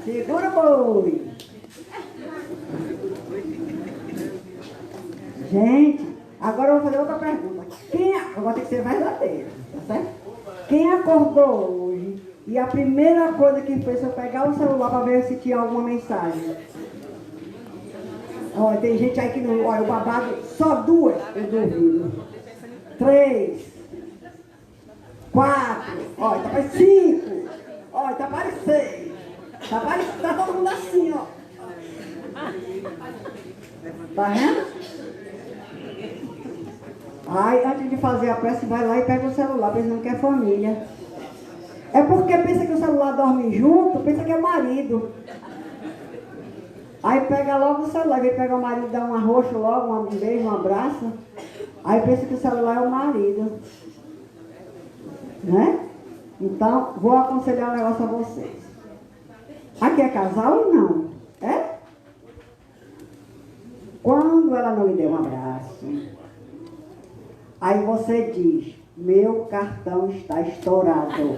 Segura, boi. Gente, agora eu vou fazer outra pergunta. Agora tem que ser verdadeira, tá certo? Quem acordou hoje e a primeira coisa que fez foi pegar o celular para ver se tinha alguma mensagem? Olha, tem gente aí que não... Olha, o babado, só 2, eu duvido. 3, 4, olha, tá para 5, olha, tá para 6. Tá todo mundo assim, ó. Tá vendo? Ai, antes de fazer a prece, vai lá e pega o celular, pensando que é família. É porque pensa que o celular dorme junto, pensa que é marido. Aí pega logo o celular, vem pegar o marido, dá um arroxo logo, um beijo, um abraço. Aí pensa que o celular é o marido. Né? Então, vou aconselhar um negócio a vocês. Aqui é casal ou não? É? Quando ela não lhe deu um abraço, aí você diz, meu cartão está estourado.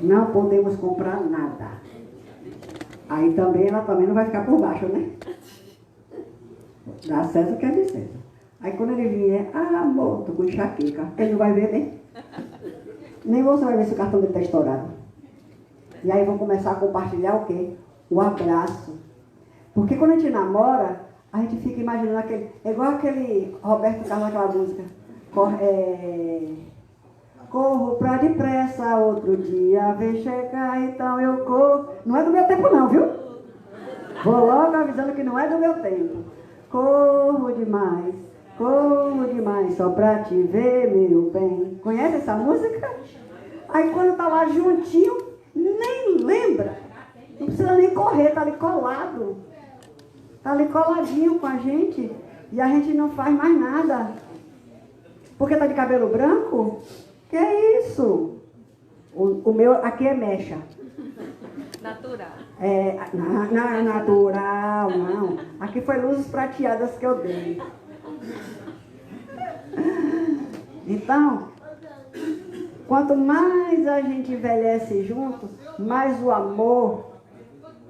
Não podemos comprar nada. Aí também ela também não vai ficar por baixo, né? Dá César o que é de César. Aí quando ele vier, amor, tô com enxaqueca. Ele não vai ver, né? Nem você vai ver se o cartão dele está estourado. E aí vão começar a compartilhar o quê? O abraço. Porque quando a gente namora, a gente fica imaginando aquele... É igual aquele Roberto Carlos, aquela música. Corro pra depressa, outro dia vem chegar, então eu corro. Não é do meu tempo não, viu? Vou logo avisando que não é do meu tempo. Corro demais, só pra te ver, meu bem. Conhece essa música? Aí quando tá lá juntinho, nem lembra. Não precisa nem correr, tá ali colado. Tá ali coladinho com a gente. E a gente não faz mais nada. Porque tá de cabelo branco? Que é isso? O meu aqui é mecha. Natural. Não, natural, não. Aqui foi luzes prateadas que eu dei. Então, quanto mais a gente envelhece junto, mais o amor,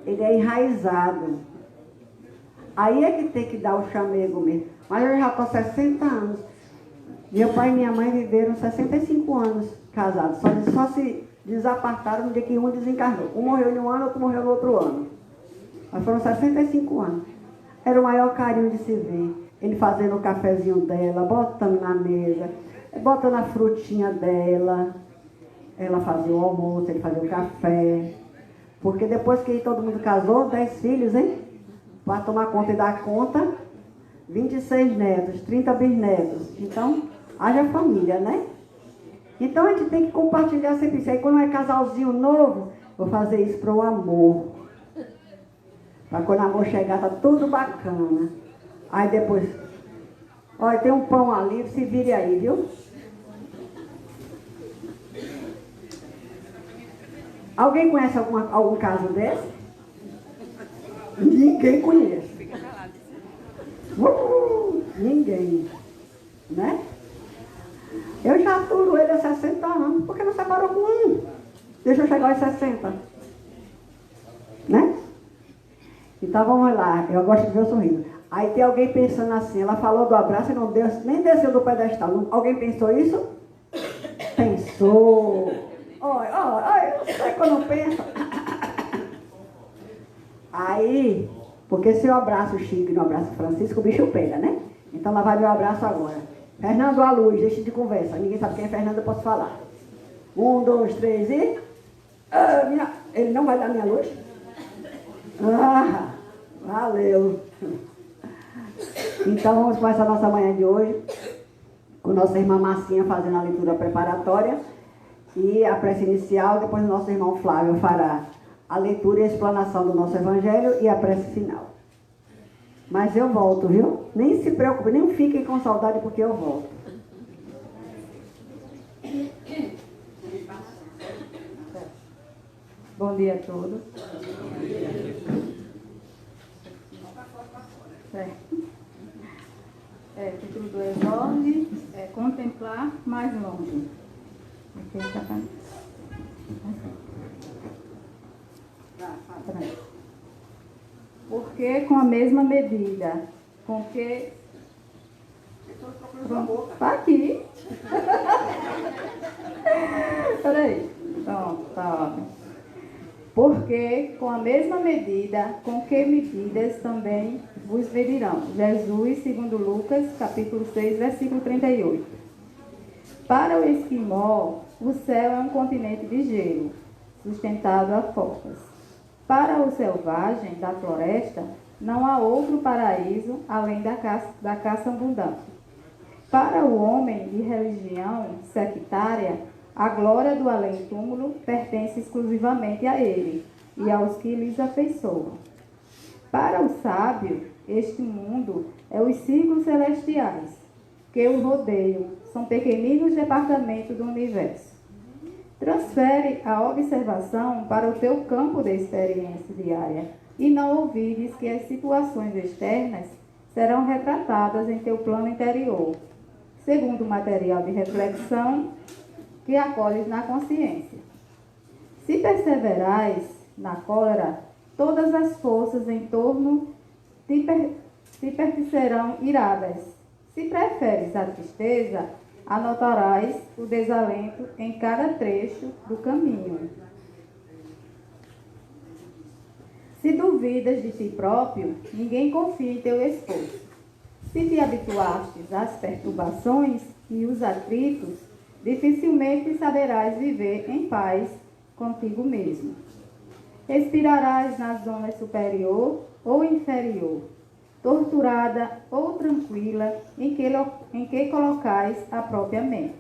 ele é enraizado. Aí é que tem que dar o chamego mesmo. Mas eu já estou 60 anos. Meu pai e minha mãe viveram 65 anos casados. Só se desapartaram no dia que um desencarnou. Um morreu em um ano, outro morreu no outro ano. Mas foram 65 anos. Era o maior carinho de se ver. Ele fazendo o cafezinho dela, botando na mesa, botando a frutinha dela. Ela fazia o almoço, ele fazia o café. Porque depois que todo mundo casou, 10 filhos, hein? Para tomar conta e dar conta, 26 netos, 30 bisnetos. Então, haja família, né? Então a gente tem que compartilhar sempre isso. Aí quando é casalzinho novo, vou fazer isso para o amor. Para quando o amor chegar, tá tudo bacana. Aí depois, olha, tem um pão ali, se vire aí, viu? Alguém conhece algum caso desse? Ninguém conhece. Ninguém. Né? Eu já aturo ele há 60 anos. Por que não separou com um? Deixa eu chegar aos 60. Né? Então vamos lá. Eu gosto de ver o sorriso. Aí tem alguém pensando assim. Ela falou do abraço e não nem desceu do pedestal. Alguém pensou isso? Pensou. Olha, eu sei que eu não penso. Aí, porque se eu abraço o Chico e não abraço o Francisco, o bicho pega, né? Então lá vai meu abraço agora. Fernando à luz, deixa de conversa. Ninguém sabe quem é Fernando, eu posso falar. 1, 2, 3 e... Ele não vai dar minha luz? Valeu. Então vamos começar a nossa manhã de hoje com nossa irmã Marcinha fazendo a leitura preparatória e a prece inicial. Depois o nosso irmão Flávio fará a leitura e a explanação do nosso evangelho e a prece final. Mas eu volto, viu? Nem se preocupe, nem fiquem com saudade porque eu volto. Bom dia a todos. O título do exame é Contemplar mais longe. Porque com a mesma medida com que... Está aqui. Peraí. Pronto, tá ótimo. Porque com a mesma medida com que medidas também vos medirão. Jesus, segundo Lucas, capítulo 6, versículo 38. Para o esquimó, o céu é um continente de gelo, sustentado a focas. Para o selvagem da floresta, não há outro paraíso além da caça abundante. Para o homem de religião sectária, a glória do além-túmulo pertence exclusivamente a ele e aos que lhes afeiçoam. Para o sábio, este mundo é os círculos celestiais que o rodeiam, são pequeninos departamentos do universo. Transfere a observação para o teu campo de experiência diária e não ouvides que as situações externas serão retratadas em teu plano interior, segundo o material de reflexão que acolhes na consciência. Se perseverais na cólera, todas as forças em torno te pertencerão iradas. Se preferes a tristeza, anotarás o desalento em cada trecho do caminho. Se duvidas de ti próprio, ninguém confia em teu esforço. Se te habituastes às perturbações e os atritos, dificilmente saberás viver em paz contigo mesmo. Respirarás na zona superior ou inferior, torturada ou tranquila, em que colocais a própria mente.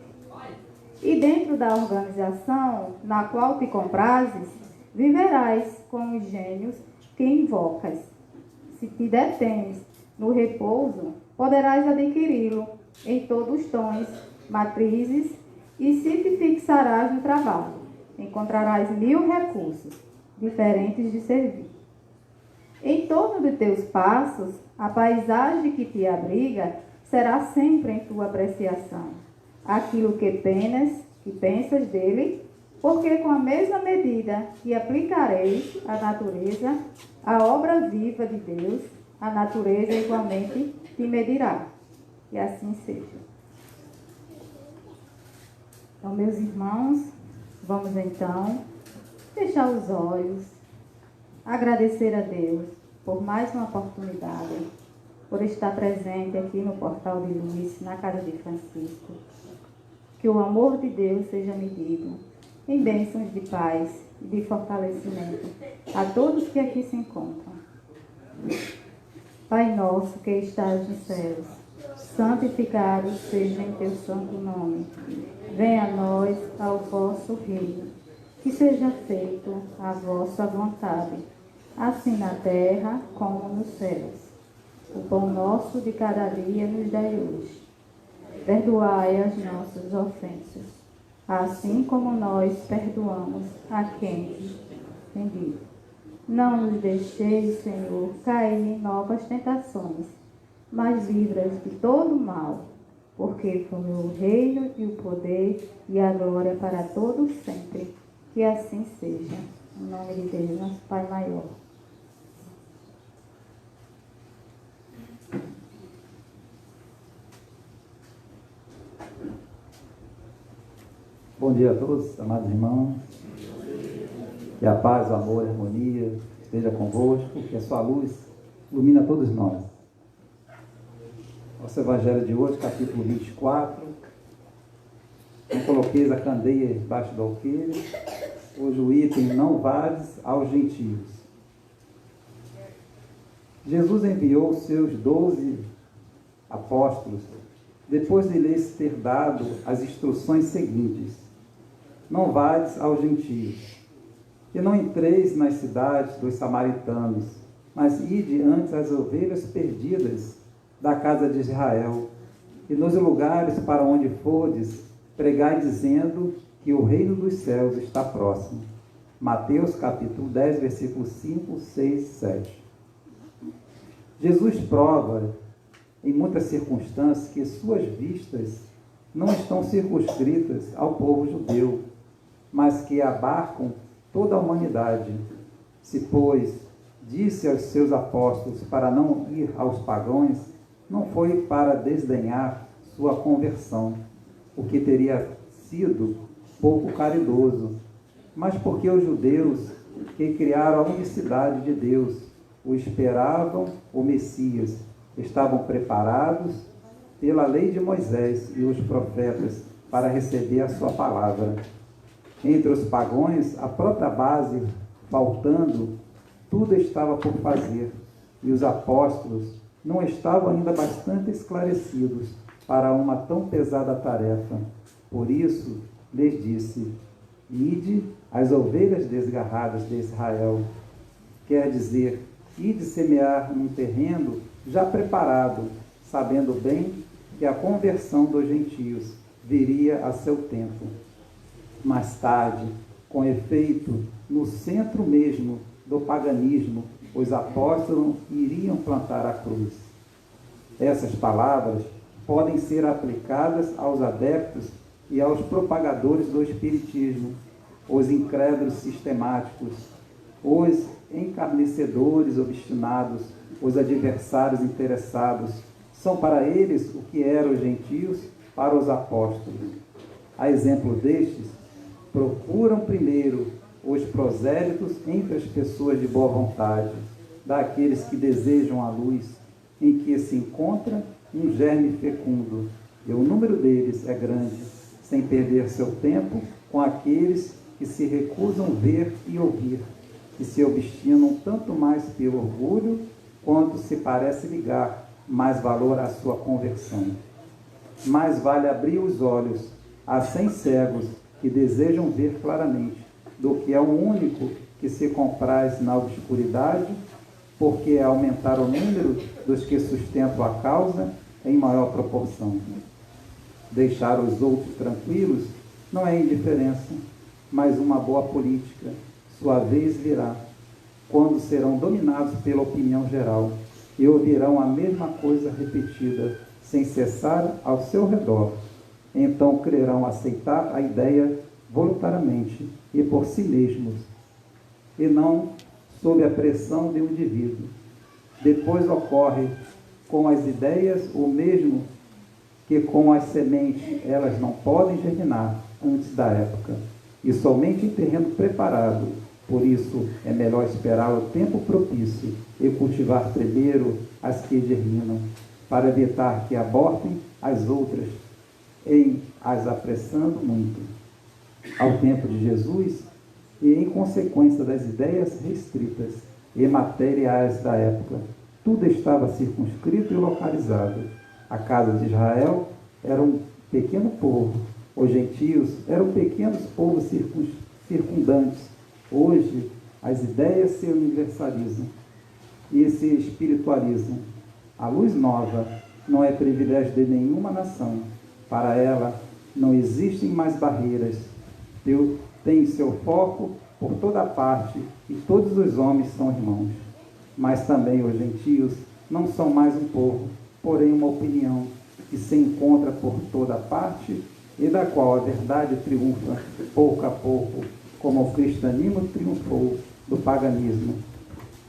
E dentro da organização na qual te comprases, viverás com os gênios que invocas. Se te detens no repouso, poderás adquiri-lo em todos os tons, matrizes, e se te fixarás no trabalho, encontrarás 1000 recursos diferentes de servir. Em torno de teus passos, a paisagem que te abriga será sempre em tua apreciação. Aquilo que pensas dele, porque com a mesma medida que aplicareis à natureza, a obra viva de Deus, a natureza igualmente te medirá. E assim seja. Então, meus irmãos, vamos então fechar os olhos, agradecer a Deus por mais uma oportunidade, por estar presente aqui no Portal de Luz, na casa de Francisco. Que o amor de Deus seja medido em bênçãos de paz e de fortalecimento a todos que aqui se encontram. Pai nosso que estás nos céus, santificado seja em teu santo nome. Venha a nós ao vosso reino. Que seja feita a vossa vontade, assim na terra como nos céus. O pão nosso de cada dia nos dai hoje. Perdoai as nossas ofensas, assim como nós perdoamos a quem tem dito. Não nos deixeis, Senhor, cair em novas tentações, mas livra-nos de todo mal, porque foi o reino e o poder e a glória para todos sempre. Que assim seja. Em nome de Deus, nosso Pai maior. Bom dia a todos, amados irmãos. Que a paz, o amor, a harmonia esteja convosco, que a sua luz ilumina todos nós. Nosso Evangelho de hoje, capítulo 24. Não coloqueis a candeia debaixo do alqueire. Hoje o item, não vades aos gentios. Jesus enviou os seus 12 apóstolos, depois de lhes ter dado as instruções seguintes: não vades aos gentios, e não entreis nas cidades dos samaritanos, mas ide antes as ovelhas perdidas da casa de Israel, e nos lugares para onde fordes, pregai dizendo que o reino dos céus está próximo. Mateus capítulo 10, versículos 5, 6, 7. Jesus prova em muitas circunstâncias que suas vistas não estão circunscritas ao povo judeu, mas que abarcam toda a humanidade. Se, pois, disse aos seus apóstolos para não ir aos pagãos, não foi para desdenhar sua conversão, o que teria sido pouco caridoso, mas porque os judeus que criaram a unicidade de Deus, o esperavam o Messias, estavam preparados pela lei de Moisés e os profetas para receber a sua palavra. Entre os pagãos, a própria base faltando, tudo estava por fazer, e os apóstolos não estavam ainda bastante esclarecidos para uma tão pesada tarefa. Por isso, lhes disse: ide às ovelhas desgarradas de Israel. Quer dizer, ide semear num terreno já preparado, sabendo bem que a conversão dos gentios viria a seu tempo. Mais tarde, com efeito, no centro mesmo do paganismo, os apóstolos iriam plantar a cruz. Essas palavras podem ser aplicadas aos adeptos e aos propagadores do espiritismo, os incrédulos sistemáticos, os encarnecedores obstinados, os adversários interessados. São para eles o que eram os gentios para os apóstolos. A exemplo destes, procuram primeiro os prosélitos entre as pessoas de boa vontade, daqueles que desejam a luz, em que se encontra um germe fecundo, e o número deles é grande, sem perder seu tempo com aqueles que se recusam ver e ouvir, e se obstinam tanto mais pelo orgulho, quanto se parece ligar mais valor à sua conversão. Mais vale abrir os olhos a 100 cegos que desejam ver claramente, do que a um único que se compraz na obscuridade, porque é aumentar o número dos que sustentam a causa em maior proporção. Deixar os outros tranquilos não é indiferença, mas uma boa política. Sua vez virá, quando serão dominados pela opinião geral e ouvirão a mesma coisa repetida, sem cessar ao seu redor. Então crerão aceitar a ideia voluntariamente e por si mesmos, e não sob a pressão de um indivíduo. Depois ocorre com as ideias o mesmo que com as sementes. Elas não podem germinar antes da época, e somente em terreno preparado. Por isso é melhor esperar o tempo propício e cultivar primeiro as que germinam, para evitar que abortem as outras, em as apressando muito. Ao tempo de Jesus, e em consequência das ideias restritas e materiais da época, tudo estava circunscrito e localizado. A casa de Israel era um pequeno povo, os gentios eram pequenos povos circundantes. Hoje, as ideias se universalizam e se espiritualizam. A luz nova não é privilégio de nenhuma nação. Para ela, não existem mais barreiras. Deus tem seu foco por toda parte e todos os homens são irmãos. Mas também os gentios não são mais um povo, porém uma opinião que se encontra por toda parte e da qual a verdade triunfa pouco a pouco, como o cristianismo triunfou do paganismo.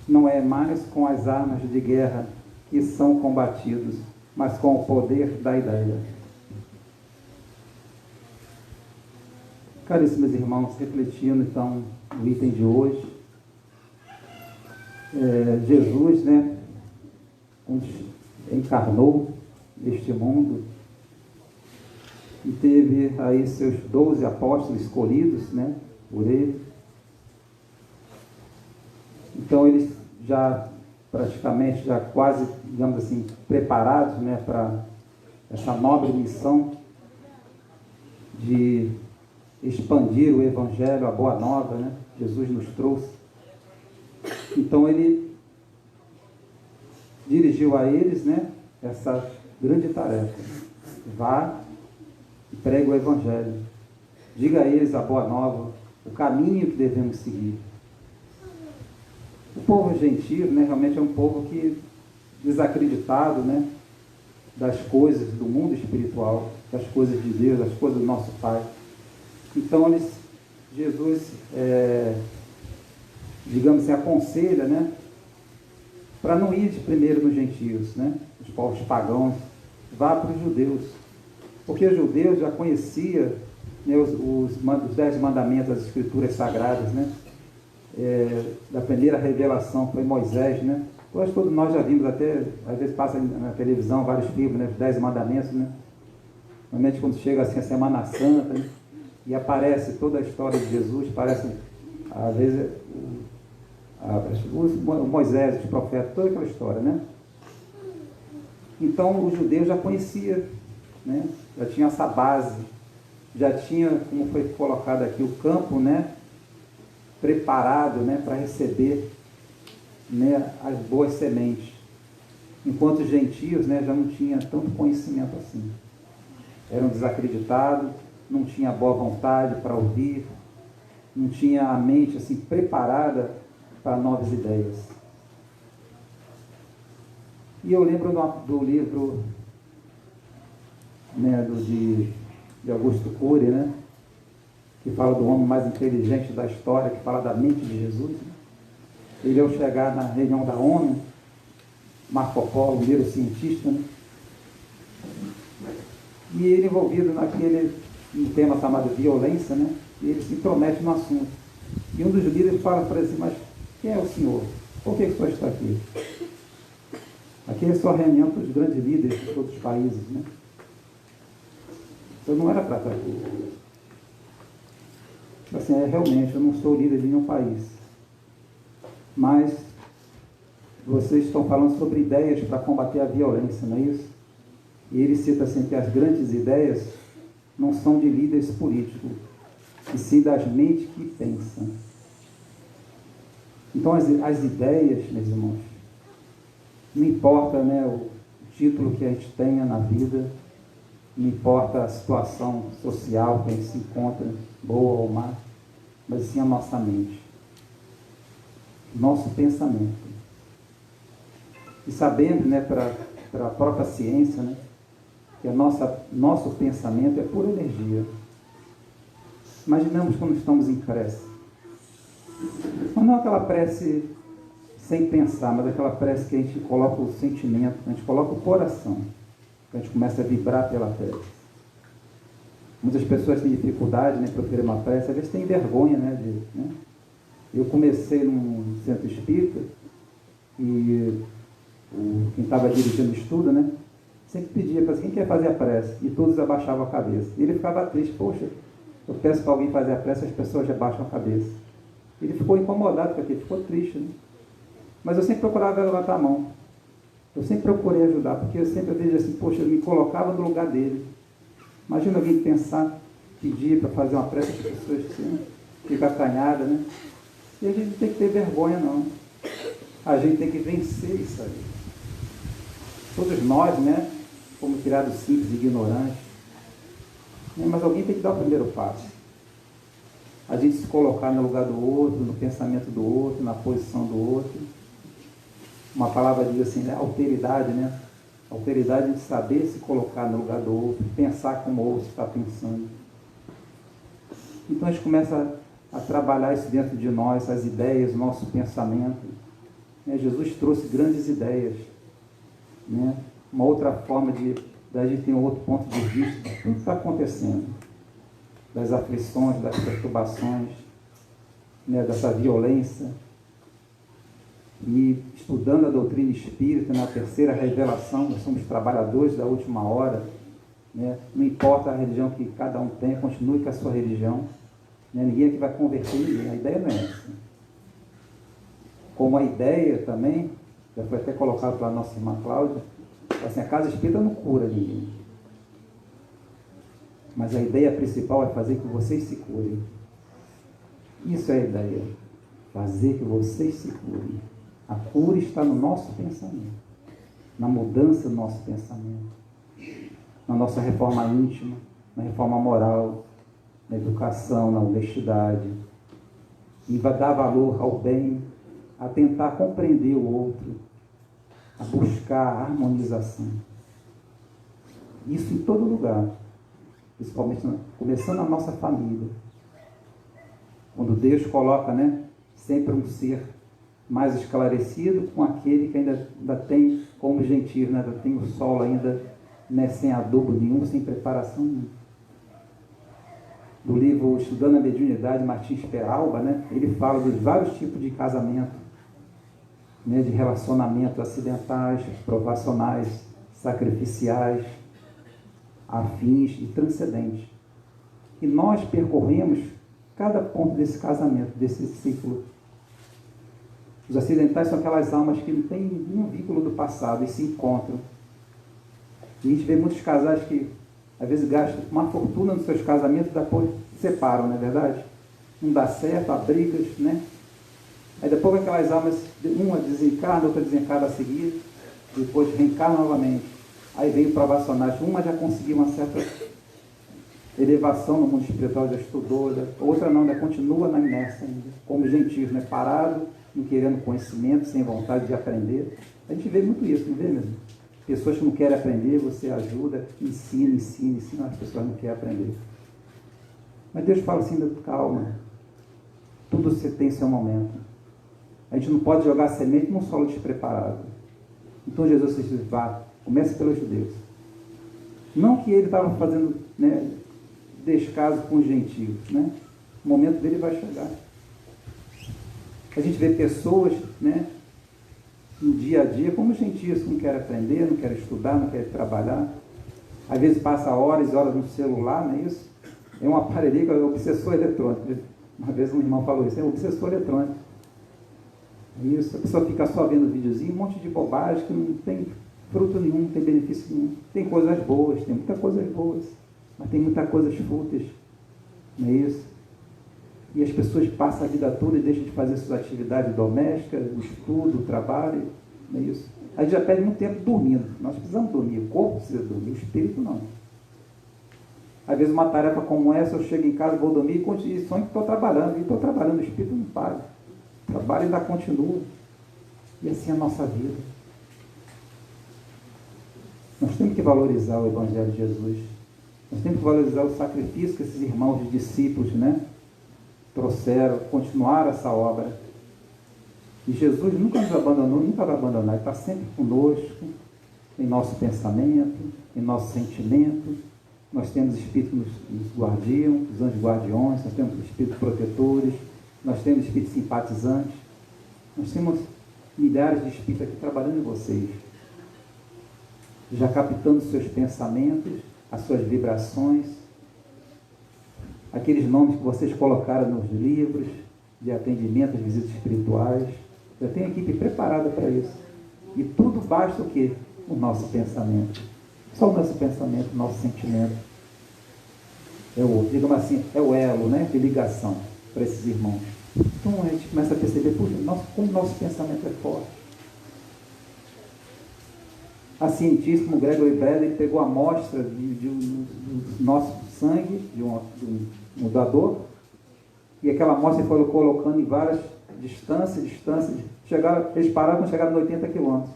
Não é mais com as armas de guerra que são combatidos, mas com o poder da ideia. Caríssimos irmãos, refletindo então o item de hoje, Jesus, encarnou neste mundo e teve aí seus 12 apóstolos escolhidos, por ele. Então eles já praticamente, já quase, digamos assim, preparados, para essa nobre missão de expandir o Evangelho, a Boa Nova, Jesus nos trouxe. Então ele dirigiu a eles, essa grande tarefa: vá e pregue o Evangelho, diga a eles a Boa Nova, o caminho que devemos seguir. O povo gentio, realmente é um povo que desacreditado, das coisas do mundo espiritual, das coisas de Deus, das coisas do nosso Pai. Então Jesus, digamos assim, aconselha, para não ir de primeiro nos gentios, né? Os povos pagãos, vá para os judeus. Porque os judeus já conheciam, né, os 10 mandamentos, as escrituras sagradas, né? Da primeira revelação foi Moisés, né? Hoje todos nós já vimos, até às vezes passa na televisão vários filmes, né? Os 10 mandamentos, né? Normalmente quando chega assim a Semana Santa, né? E aparece toda a história de Jesus, parece às vezes o Moisés, os profetas, toda aquela história, né? Então os judeus já conheciam, né? Já tinha essa base, já tinha, como foi colocado aqui, o campo, né? Preparado, né? Para receber, né? As boas sementes. Enquanto os gentios, né? Já não tinham tanto conhecimento assim. Eram desacreditados, não tinha boa vontade para ouvir, não tinha a mente assim preparada para novas ideias. E eu lembro do livro, né, de Augusto Cury, né, que fala do homem mais inteligente da história, que fala da mente de Jesus. Né? Ele, ao chegar na reunião da ONU, Marco Polo, um neurocientista, né, e ele envolvido naquele tema chamado violência, né, e ele se intromete no assunto. E um dos líderes fala para ele assim, mas quem é o senhor? Por que o senhor está aqui? Aqui é só reunião para os grandes líderes de todos os países, né? Eu não era para estar aqui. Assim, realmente, eu não sou líder de nenhum país. Mas vocês estão falando sobre ideias para combater a violência, não é isso? E ele cita assim que as grandes ideias não são de líderes políticos, e sim das mentes que pensam. Então, as ideias, meus irmãos, não importa, né, o título que a gente tenha na vida, não importa a situação social que a gente se encontra, boa ou má, mas sim a nossa mente, nosso pensamento. E sabendo, né, para a própria ciência, né, que nosso pensamento é pura energia. Imaginamos quando estamos em prece. Mas não aquela prece sem pensar, mas aquela prece que a gente coloca o sentimento, a gente coloca o coração, que a gente começa a vibrar pela prece. Muitas pessoas têm dificuldade, né, para oferecer uma prece, às vezes têm vergonha, né? Eu comecei num centro espírita e quem estava dirigindo o estudo, né, sempre pedia para quem quer fazer a prece, e todos abaixavam a cabeça. E ele ficava triste, poxa, eu peço para alguém fazer a prece, as pessoas já abaixam a cabeça. Ele ficou incomodado com aquilo, ficou triste, né? Mas eu sempre procurava levantar a mão. Eu sempre procurei ajudar, porque eu sempre vejo assim, poxa, eu me colocava no lugar dele. Imagina alguém pensar, pedir para fazer uma prece, as pessoas assim, ficam acanhadas, né? E a gente não tem que ter vergonha, não. A gente tem que vencer isso aí. Todos nós, né, fomos criados simples, ignorantes. Mas alguém tem que dar o primeiro passo. A gente se colocar no lugar do outro, no pensamento do outro, na posição do outro. Uma palavra diz assim, né? Alteridade, né? Alteridade de saber se colocar no lugar do outro, pensar como o outro está pensando. Então a gente começa a trabalhar isso dentro de nós, as ideias, o nosso pensamento. Jesus trouxe grandes ideias, né? Uma outra forma da gente ter um outro ponto de vista de tudo que está acontecendo, das aflições, das perturbações, né, dessa violência. E estudando a doutrina espírita, na terceira revelação, nós somos trabalhadores da última hora, né? Não importa a religião que cada um tem, continue com a sua religião, né? Ninguém aqui vai converter ninguém, a ideia não é essa. Como a ideia também, já foi até colocado pela nossa irmã Cláudia, assim, a casa espírita não cura ninguém. Mas a ideia principal é fazer que vocês se curem. Isso é a ideia. Fazer que vocês se curem. A cura está no nosso pensamento. Na mudança do nosso pensamento. Na nossa reforma íntima. Na reforma moral. Na educação, na honestidade. E vai dar valor ao bem. A tentar compreender o outro. A buscar a harmonização. Isso em todo lugar. Principalmente começando na nossa família. Quando Deus coloca, né, sempre um ser mais esclarecido com aquele que ainda tem como gentio, né? Ainda tem o solo ainda, né, sem adubo nenhum, sem preparação nenhuma. Do livro Estudando a Mediunidade, Martins Peralba, né, ele fala dos vários tipos de casamento, né, de relacionamentos acidentais, provacionais, sacrificiais, afins e transcendentes. E nós percorremos cada ponto desse casamento, desse ciclo. Os acidentais são aquelas almas que não têm nenhum vínculo do passado e se encontram. E a gente vê muitos casais que às vezes gastam uma fortuna nos seus casamentos, depois se separam, não é verdade? Não dá certo, há brigas, né? Aí depois aquelas almas, uma desencarna, outra desencarna a seguir, depois reencarna novamente. Aí vem o provacionais, uma já conseguiu uma certa elevação no mundo espiritual, já estudou, outra não, ainda continua na inércia ainda, como gentios, né? Parado, não querendo conhecimento, sem vontade de aprender. A gente vê muito isso, não vê mesmo? Pessoas que não querem aprender, você ajuda, ensina as pessoas não querem aprender. Mas Deus fala assim, calma, tudo você tem seu momento. A gente não pode jogar semente num solo despreparado. Então Jesus disse, vá, comece pelos judeus. Não que ele estava fazendo, né, descaso com os gentios, né? O momento dele vai chegar. A gente vê pessoas, né, no dia a dia, como gentios, que não querem aprender, não querem estudar, não querem trabalhar. Às vezes passa horas e horas no celular, não é isso? É um aparelho que é o obsessor eletrônico. Uma vez um irmão falou isso, é um obsessor eletrônico. É isso, a pessoa fica só vendo videozinho, um monte de bobagem que não tem fruto nenhum, não tem benefício nenhum. Tem coisas boas, tem muitas coisas boas, mas tem muitas coisas fúteis, não é isso? E as pessoas passam a vida toda e deixam de fazer suas atividades domésticas, o estudo, o trabalho, não é isso? A gente já perde muito tempo dormindo. Nós precisamos dormir, o corpo precisa dormir, o espírito não. Às vezes uma tarefa como essa, eu chego em casa, vou dormir e sonho que estou trabalhando. E estou trabalhando, o espírito não para. O trabalho ainda continua. E assim é a nossa vida. Nós temos que valorizar o Evangelho de Jesus. Nós temos que valorizar o sacrifício que esses irmãos e discípulos, né, trouxeram, continuaram essa obra. E Jesus nunca nos abandonou, nunca vai abandonar. Ele está sempre conosco, em nosso pensamento, em nosso sentimento. Nós temos espíritos nos guardiam, os anjos guardiões, nós temos espíritos protetores, nós temos espíritos simpatizantes. Nós temos milhares de espíritos aqui trabalhando em vocês, já captando os seus pensamentos, as suas vibrações, aqueles nomes que vocês colocaram nos livros de atendimento, às visitas espirituais. Já tem a equipe preparada para isso. E tudo basta o quê? O nosso pensamento. Só o nosso pensamento, o nosso sentimento. É o, digamos assim, é o elo, né, de ligação para esses irmãos. Então a gente começa a perceber, puxa, como o nosso pensamento é forte. Assim, científico Gregory Bradley pegou a amostra do nosso sangue, de um doador, e aquela amostra foi colocando em várias distâncias, eles pararam quando chegaram nos 80 quilômetros.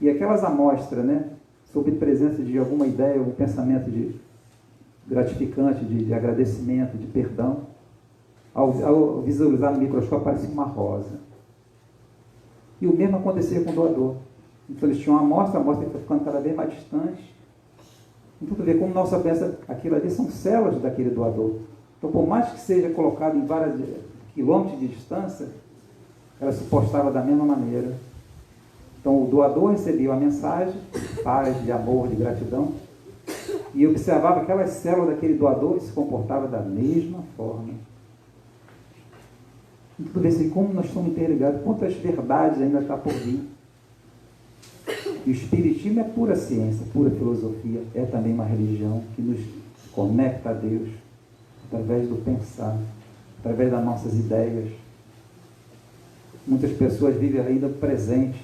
E aquelas amostras, né, sob presença de alguma ideia, algum pensamento gratificante, de agradecimento, de perdão, ao visualizar no microscópio, parecia uma rosa. E o mesmo acontecia com o doador. Então eles tinham uma amostra, a amostra foi ficando cada vez mais distante. Então, tu vê como nossa pensa, aquilo ali são células daquele doador. Então, por mais que seja colocado em vários quilômetros de distância, ela se postava da mesma maneira. Então, o doador recebia a mensagem, paz, de amor, de gratidão, e observava aquelas células daquele doador e se comportava da mesma forma. Então, tu vê assim, como nós estamos interligados, quantas verdades ainda está por vir. E o Espiritismo é pura ciência, pura filosofia, é também uma religião que nos conecta a Deus, através do pensar, através das nossas ideias. Muitas pessoas vivem ainda presente,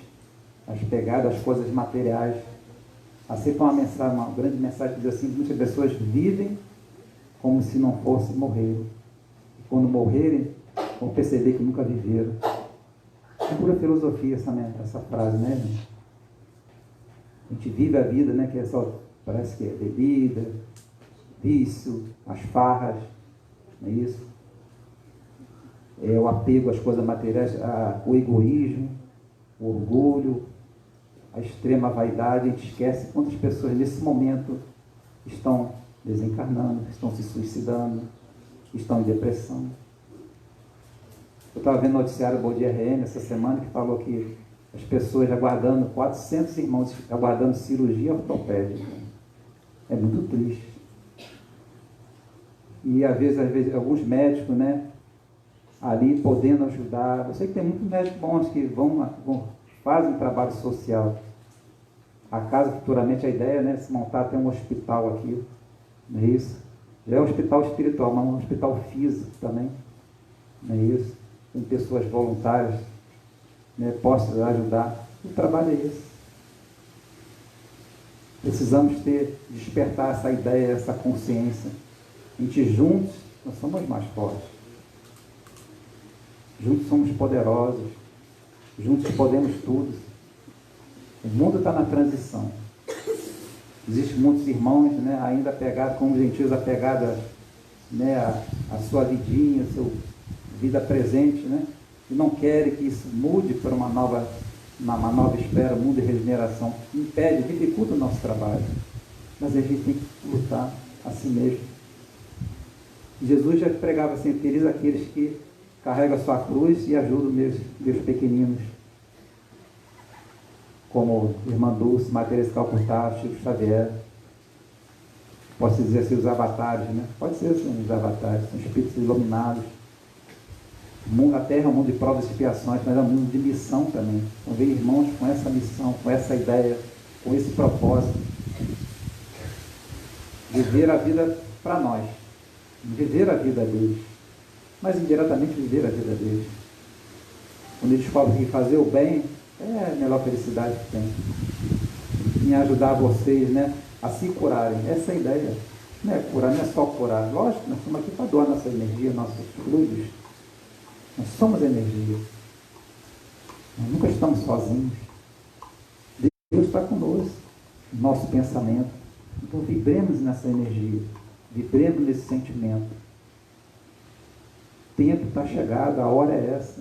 as pegadas, as coisas materiais. Aceitam uma grande mensagem que diz assim, muitas pessoas vivem como se não fossem morrer. E quando morrerem, vão perceber que nunca viveram. É pura filosofia essa frase, né, gente? A gente vive a vida, né, que é só, parece que é bebida, vício, as farras, não é isso? o apego às coisas materiais, o egoísmo, o orgulho, a extrema vaidade. A gente esquece quantas pessoas nesse momento estão desencarnando, estão se suicidando, estão em depressão. Eu estava vendo o noticiário Bom Dia RN essa semana, que falou que as pessoas aguardando, 400 irmãos aguardando cirurgia ortopédica. É muito triste. E às vezes alguns médicos, né, ali podendo ajudar. Eu sei que tem muitos médicos bons que fazem trabalho social. A casa, futuramente, a ideia, né, se montar até um hospital aqui, não é isso? Já é um hospital espiritual, mas um hospital físico também, não é isso? Com pessoas voluntárias, né, possam ajudar. O trabalho é esse. Precisamos despertar essa ideia, essa consciência. A gente juntos, nós somos mais fortes. Juntos somos poderosos. Juntos podemos tudo. O mundo está na transição. Existem muitos irmãos, né, ainda apegados, como os gentios, apegados, né, a sua vidinha, a sua vida presente, né, e não querem que isso mude para uma nova esfera, mundo de regeneração. Impede, dificulta o nosso trabalho. Mas a gente tem que lutar a si mesmo. Jesus já pregava assim: feliz aqueles que carregam a sua cruz e ajudam meus pequeninos. Como Irmã Dulce, Maria Teresa de Calcutá, Chico Xavier. Posso dizer assim, os avatares, né? Pode ser assim, os avatares, são espíritos iluminados. A Terra é um mundo de provas e expiações, mas é um mundo de missão também. Então, ver irmãos com essa missão, com essa ideia, com esse propósito. Viver a vida para nós. Viver a vida deles. Mas indiretamente viver a vida deles. Quando eles descobrem que fazer o bem é a melhor felicidade que tem. Em ajudar vocês, né, a se curarem. Essa é a ideia. Não é curar, não é só curar. Lógico, nós estamos aqui para doar nossa energia, nossos fluidos. Nós somos energia. Nós nunca estamos sozinhos. Deus está conosco. Nosso pensamento. Então vibremos nessa energia. Vibremos nesse sentimento. O tempo está chegado, a hora é essa.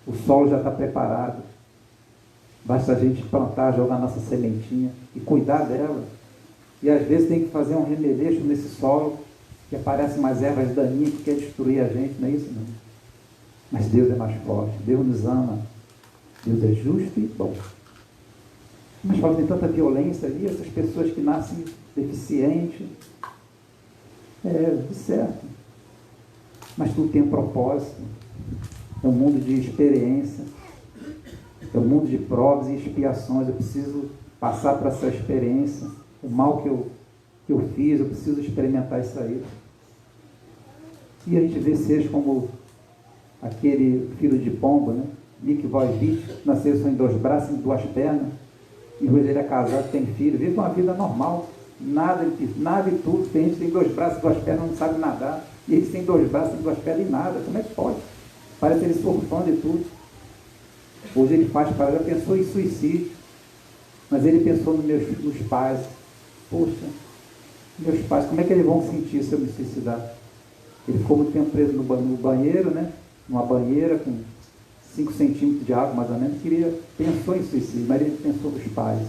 O solo já está preparado. Basta a gente plantar, jogar nossa sementinha e cuidar dela. E às vezes tem que fazer um remeleixo nesse solo, que aparecem mais ervas daninhas que quer destruir a gente, não é isso? Não. Mas Deus é mais forte, Deus nos ama, Deus é justo e bom. Mas fala, tem tanta violência ali, essas pessoas que nascem deficientes. É certo. Mas tudo tem um propósito. É um mundo de experiência. É um mundo de provas e expiações. Eu preciso passar por essa experiência. O mal que eu fiz, eu preciso experimentar isso aí. E a gente vê seres como aquele filho de pombo, né? Nick Vujicic, nasceu só em 2 braços e 2 pernas. E hoje ele é casado, tem filho, vive uma vida normal. Nada e tudo. Tem gente que tem 2 braços e 2 pernas, não sabe nadar. E eles têm 2 braços e 2 pernas e nada. Como é que pode? Parece ele surfando e tudo. Hoje ele faz para já pensou em suicídio. Mas ele pensou nos pais. Poxa, meus pais, como é que eles vão sentir se eu me suicidar? Ele ficou muito tempo preso no banheiro, né? Numa banheira com 5 centímetros de água, mais ou menos. Pensou em suicídio, mas ele pensou nos pais.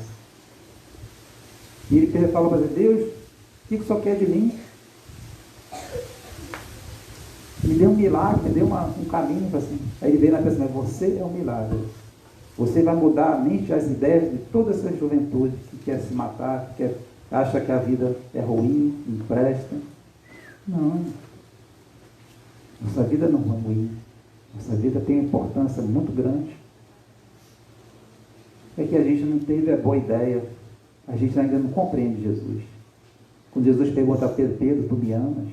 E ele falou para Deus: o que o Senhor quer de mim? Me deu um milagre, me deu um caminho. Assim. Aí ele veio na pessoa: você é um milagre. Você vai mudar a mente, as ideias de toda essa juventude que quer se matar, que acha que a vida é ruim, não presta. Não. Nossa vida não é ruim. Nossa vida tem uma importância muito grande. É que a gente não teve a boa ideia. A gente ainda não compreende Jesus. Quando Jesus pergunta a Pedro: Pedro, tu me amas?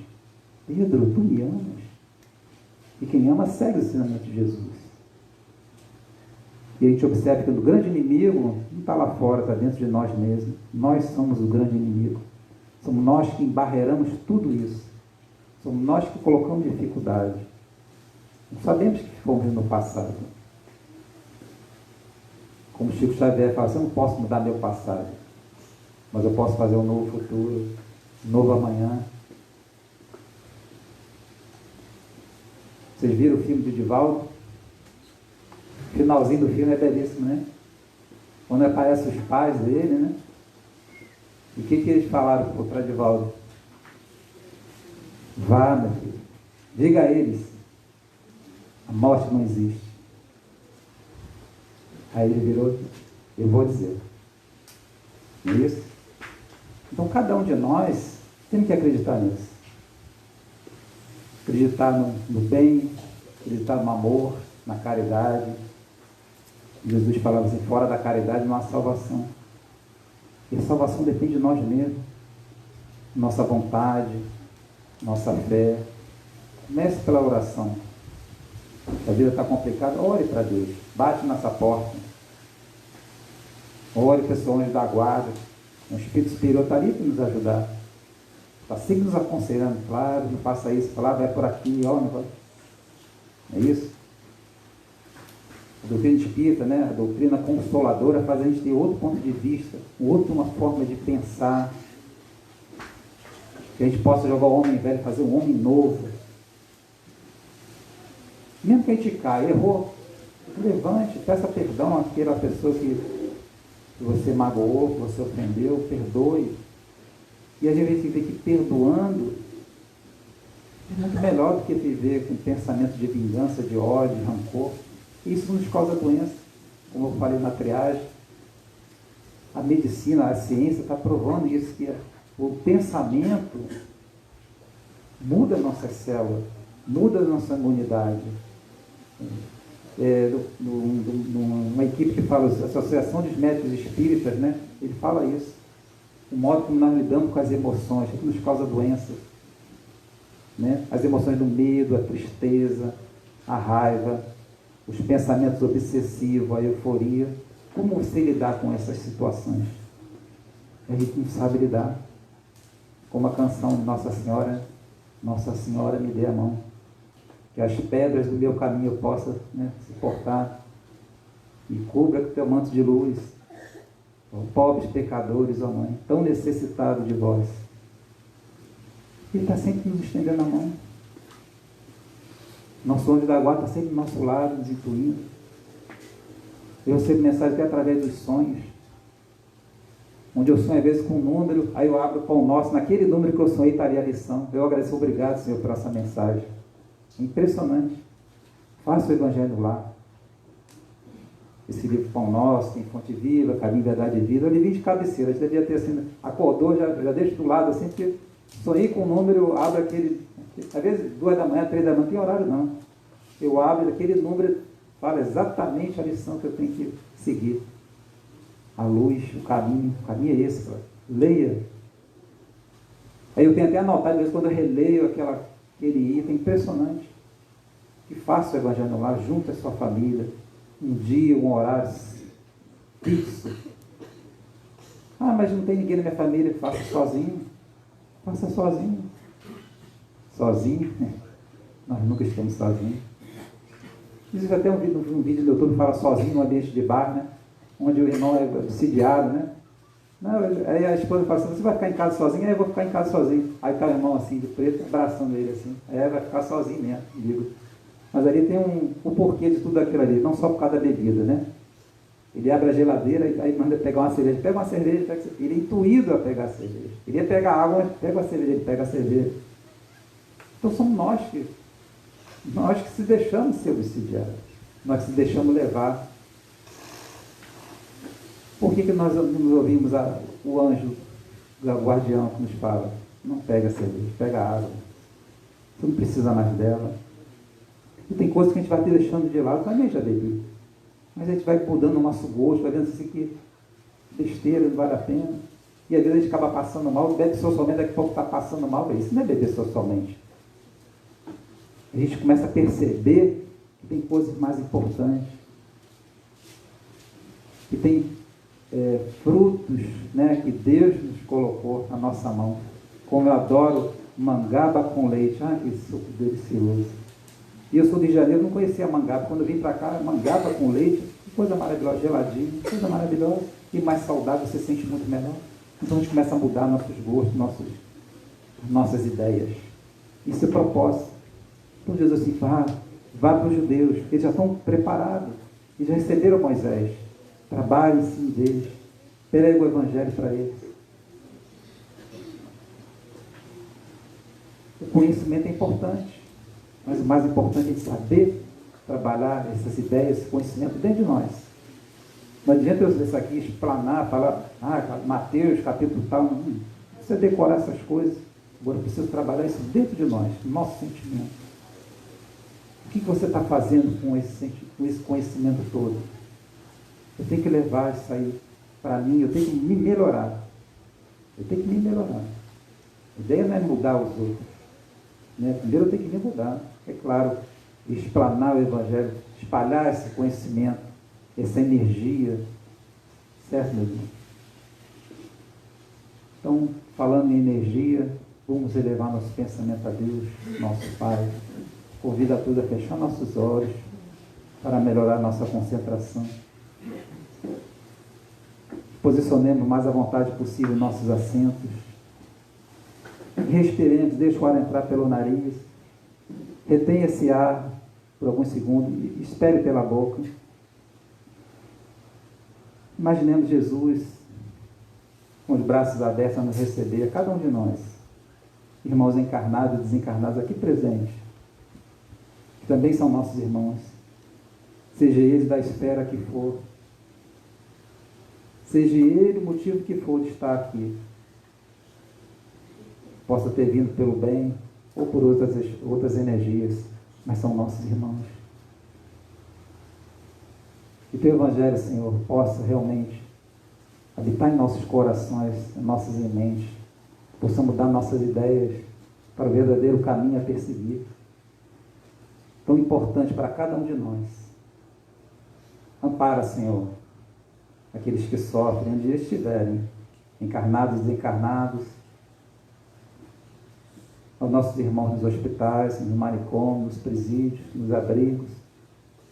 Pedro, tu me amas? E quem ama segue o ensinamento de Jesus. E a gente observa que o grande inimigo não está lá fora, está dentro de nós mesmos. Nós somos o grande inimigo. Somos nós que embarreiramos tudo isso. Somos nós que colocamos dificuldade. Não sabemos que fomos no passado. Como Chico Xavier fala: eu não posso mudar meu passado, mas eu posso fazer um novo futuro, um novo amanhã. Vocês viram o filme do Divaldo? O finalzinho do filme é belíssimo, né? Quando aparecem os pais dele, né? E o que eles falaram para o Divaldo? Vá, meu filho, diga a eles, a morte não existe. Aí ele virou, eu vou dizer. Não é isso? Então cada um de nós tem que acreditar nisso. Acreditar no bem, acreditar no amor, na caridade. Jesus falava assim, fora da caridade não há salvação. E a salvação depende de nós mesmos. Nossa vontade, nossa fé. Comece pela oração. Se a vida está complicada, ore para Deus. Bate nessa porta. Ore para esse anjo da guarda. O Espírito superior está ali para nos ajudar. Está sempre nos aconselhando, claro, não faça isso, falar, vai por aqui, ó, não vai. É isso? A doutrina espírita, né? A doutrina consoladora faz a gente ter outro ponto de vista, uma forma de pensar. Que a gente possa jogar o homem velho, fazer um homem novo. Mesmo que a gente caia, errou, levante, peça perdão àquela pessoa que você magoou, que você ofendeu, perdoe. E a gente vê que perdoando é muito melhor do que viver com pensamento de vingança, de ódio, de rancor. Isso nos causa doença, como eu falei na triagem. A medicina, a ciência está provando isso, que o pensamento muda a nossa célula, muda a nossa imunidade. Uma equipe que fala, a Associação dos Médicos Espíritas, né? Ele fala isso. O modo como nós lidamos com as emoções, que nos causa doenças. Né? As emoções do medo, a tristeza, a raiva, os pensamentos obsessivos, a euforia. Como você lidar com essas situações? A gente não sabe lidar. Como a canção de Nossa Senhora me dê a mão. Que as pedras do meu caminho eu possa, né, suportar. E cubra com teu manto de luz. Pobres pecadores, ó Mãe, tão necessitados de vós. Ele está sempre nos estendendo a mão. Nosso anjo da guarda está sempre do nosso lado, nos intuindo. Eu recebo mensagem até através dos sonhos. Onde eu sonho às vezes com um número, aí eu abro o Pão Nosso, naquele número que eu sonhei estaria a lição. Eu agradeço, obrigado, Senhor, por essa mensagem. Impressionante. Faça o Evangelho lá. Esse livro Pão Nosso, tem Fonte Viva, Caminho, Verdade e Vida, eu li de cabeceira. A gente devia ter assim, acordou, já deixo do lado assim, porque sonhei com o número, abro aquele, às vezes 2 da manhã, 3 da manhã, não tem horário não. Eu abro aquele número, fala exatamente a lição que eu tenho que seguir. A luz, o caminho é esse, leia. Aí eu tenho até anotado, às vezes quando eu releio aquele item impressionante, que faça o Evangelho lá, junto a sua família, um dia, um horário fixo. Ah, mas não tem ninguém na minha família, faça sozinho. Faça sozinho. Sozinho? Nós nunca estamos sozinhos. Isso até um vídeo do YouTube que fala sozinho no ambiente de bar, né? Onde o irmão é obsidiado, né? Não, aí a esposa fala assim, você vai ficar em casa sozinho? Aí eu vou ficar em casa sozinho. Aí está o irmão assim, de preto, abraçando ele assim. Aí vai ficar sozinho mesmo, digo. Mas ali tem um porquê de tudo aquilo ali, não só por causa da bebida, né? Ele abre a geladeira e aí manda pegar uma cerveja. Pega uma cerveja, ele é intuído a pegar a cerveja. Ele ia pegar água, mas pega a cerveja, ele pega a cerveja. Então somos nós que se deixamos ser obsidiados. Nós que se deixamos levar. Por que nós não ouvimos o anjo, o guardião que nos fala? Não pega a cerveja, pega a água. Você não precisa mais dela. E tem coisas que a gente vai deixando de lado, também já bebi. Mas a gente vai mudando o nosso gosto, vai vendo assim que besteira, não vale a pena. E às vezes a gente acaba passando mal, bebe socialmente, daqui a pouco está passando mal. Isso não é beber socialmente. A gente começa a perceber que tem coisas mais importantes. Que tem frutos, né, que Deus nos colocou na nossa mão. Como eu adoro mangaba com leite. Ah, que suco delicioso. E eu sou de Janeiro, não conhecia mangaba. Quando eu vim para cá, mangaba com leite, que coisa maravilhosa, geladinho, coisa maravilhosa. E mais saudável, você sente muito melhor. Então a gente começa a mudar nossos gostos, nossas ideias. Isso é propósito. Então Jesus assim, Vá para os judeus, eles já estão preparados, eles já receberam Moisés. Trabalhe em cima deles, pregue o evangelho para eles. O conhecimento é importante, mas o mais importante é saber trabalhar essas ideias, esse conhecimento dentro de nós. Não adianta eu isso aqui explanar, falar, Mateus, capítulo tal, não precisa decorar essas coisas. Agora eu preciso trabalhar isso dentro de nós, no nosso sentimento. O que você está fazendo com esse conhecimento todo? Eu tenho que levar isso aí para mim, eu tenho que me melhorar. Eu tenho que me melhorar. A ideia não é mudar os outros. Né? Primeiro eu tenho que me mudar. É claro, explanar o Evangelho, espalhar esse conhecimento, essa energia. Certo, meu Deus? Então, falando em energia, vamos elevar nosso pensamento a Deus, nosso Pai. Convido a todos a fechar nossos olhos para melhorar nossa concentração. Posicionemos o mais à vontade possível nossos assentos. E respiremos, deixe o ar entrar pelo nariz. Retenha esse ar por alguns segundos e espere pela boca. Imaginemos Jesus com os braços abertos a nos receber, cada um de nós, irmãos encarnados e desencarnados aqui presentes, que também são nossos irmãos, seja eles da esfera que for, seja ele o motivo que for de estar aqui, possa ter vindo pelo bem ou por outras energias, mas são nossos irmãos. Que teu Evangelho, Senhor, possa realmente habitar em nossos corações, em nossas mentes, possamos dar nossas ideias para o verdadeiro caminho a perseguir, tão importante para cada um de nós. Ampara, Senhor, aqueles que sofrem, onde estiverem, encarnados e desencarnados, aos nossos irmãos nos hospitais, nos manicômios, nos presídios, nos abrigos,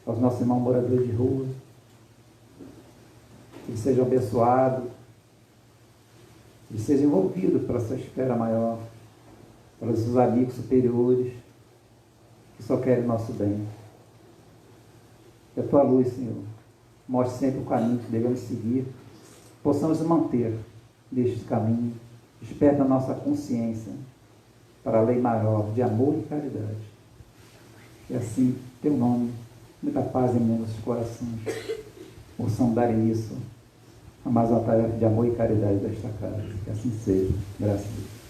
aos nossos irmãos moradores de rua, que eles sejam abençoados, que eles sejam envolvidos pela sua esfera maior, pelos seus amigos superiores, que só querem o nosso bem. Que a tua luz, Senhor, mostre sempre o caminho que devemos seguir, possamos manter neste caminho, desperta a nossa consciência para a lei maior de amor e caridade. E assim, teu nome, muita paz em nossos corações, possam dar início a mais uma tarefa de amor e caridade desta casa. Que assim seja. Graças a Deus.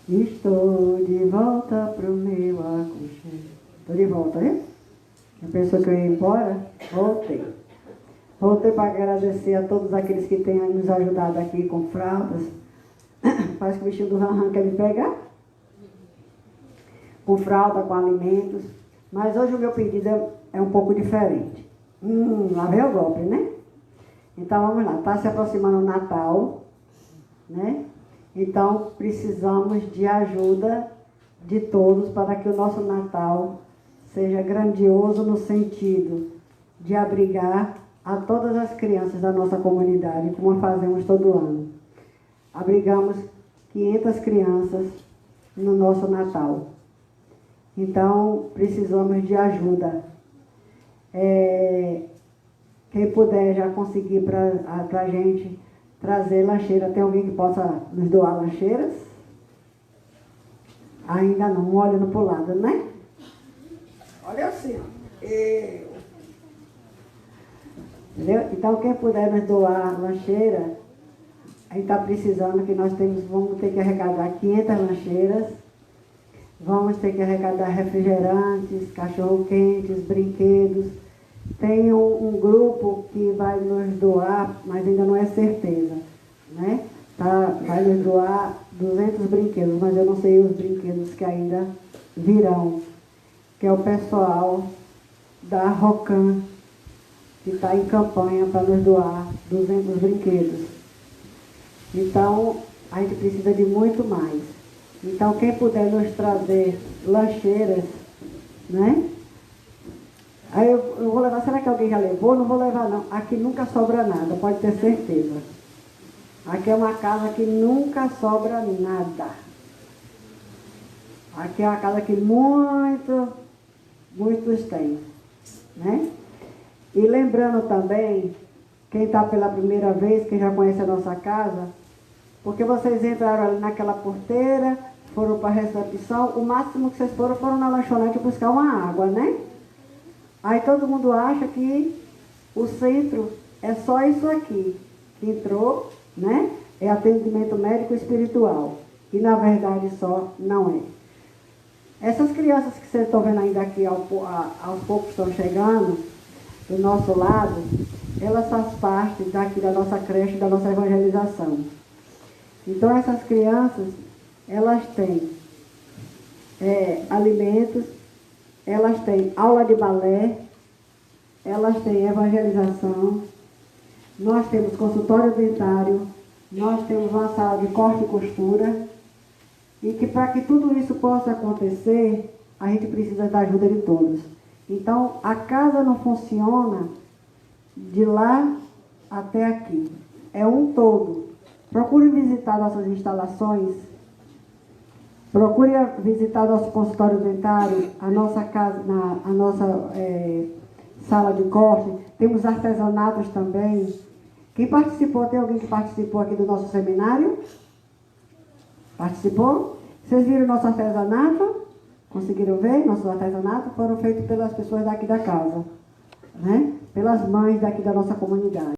Estou de volta pro meu aconchego. Estou de volta, né? A pessoa que eu ia embora, voltei. Voltei para agradecer a todos aqueles que têm nos ajudado aqui com fraldas. Parece que o bichinho do Ranran quer me pegar. Com fralda, com alimentos. Mas hoje o meu pedido é um pouco diferente. Lá vem o golpe, né? Então vamos lá. Está se aproximando o Natal, né? Então precisamos de ajuda de todos para que o nosso Natal seja grandioso no sentido de abrigar a todas as crianças da nossa comunidade, como fazemos todo ano. Abrigamos 500 crianças no nosso Natal. Então, precisamos de ajuda. Quem puder já conseguir para a gente trazer lancheira. Tem alguém que possa nos doar lancheiras? Ainda não, um olhando para o lado, né? Olha assim, ó. Entendeu? Então, quem puder nos doar lancheira, a gente está precisando, que vamos ter que arrecadar 500 lancheiras, vamos ter que arrecadar refrigerantes, cachorro-quentes, brinquedos. Tem um grupo que vai nos doar, mas ainda não é certeza, né? Vai nos doar 200 brinquedos, mas eu não sei os brinquedos que ainda virão, que é o pessoal da Rocan, que está em campanha para nos doar 200 brinquedos. Então, a gente precisa de muito mais. Então, quem puder nos trazer lancheiras, né? Aí eu vou levar, será que alguém já levou? Não vou levar não, aqui nunca sobra nada, pode ter certeza. Aqui é uma casa que nunca sobra nada. Aqui é uma casa que muitos têm, né? E lembrando também, quem está pela primeira vez, quem já conhece a nossa casa, porque vocês entraram ali naquela porteira, foram para a recepção, o máximo que vocês foram na lanchonete buscar uma água, né? Aí todo mundo acha que o centro é só isso aqui, que entrou, né? É atendimento médico espiritual. E na verdade só não é. Essas crianças que vocês estão vendo ainda aqui, aos poucos estão chegando, do nosso lado, elas fazem parte daqui da nossa creche, da nossa evangelização. Então essas crianças, elas têm alimentos, elas têm aula de balé, elas têm evangelização, nós temos consultório dentário, nós temos uma sala de corte e costura, e que para que tudo isso possa acontecer, a gente precisa da ajuda de todos. Então, a casa não funciona de lá até aqui. É um todo. Procure visitar nossas instalações, procure visitar nosso consultório dentário, a nossa casa, a nossa sala de corte. Temos artesanatos também. Quem participou? Tem alguém que participou aqui do nosso seminário? Participou? Vocês viram nosso artesanato? Conseguiram ver? Nossos artesanatos foram feitos pelas pessoas daqui da casa, né? Pelas mães daqui da nossa comunidade.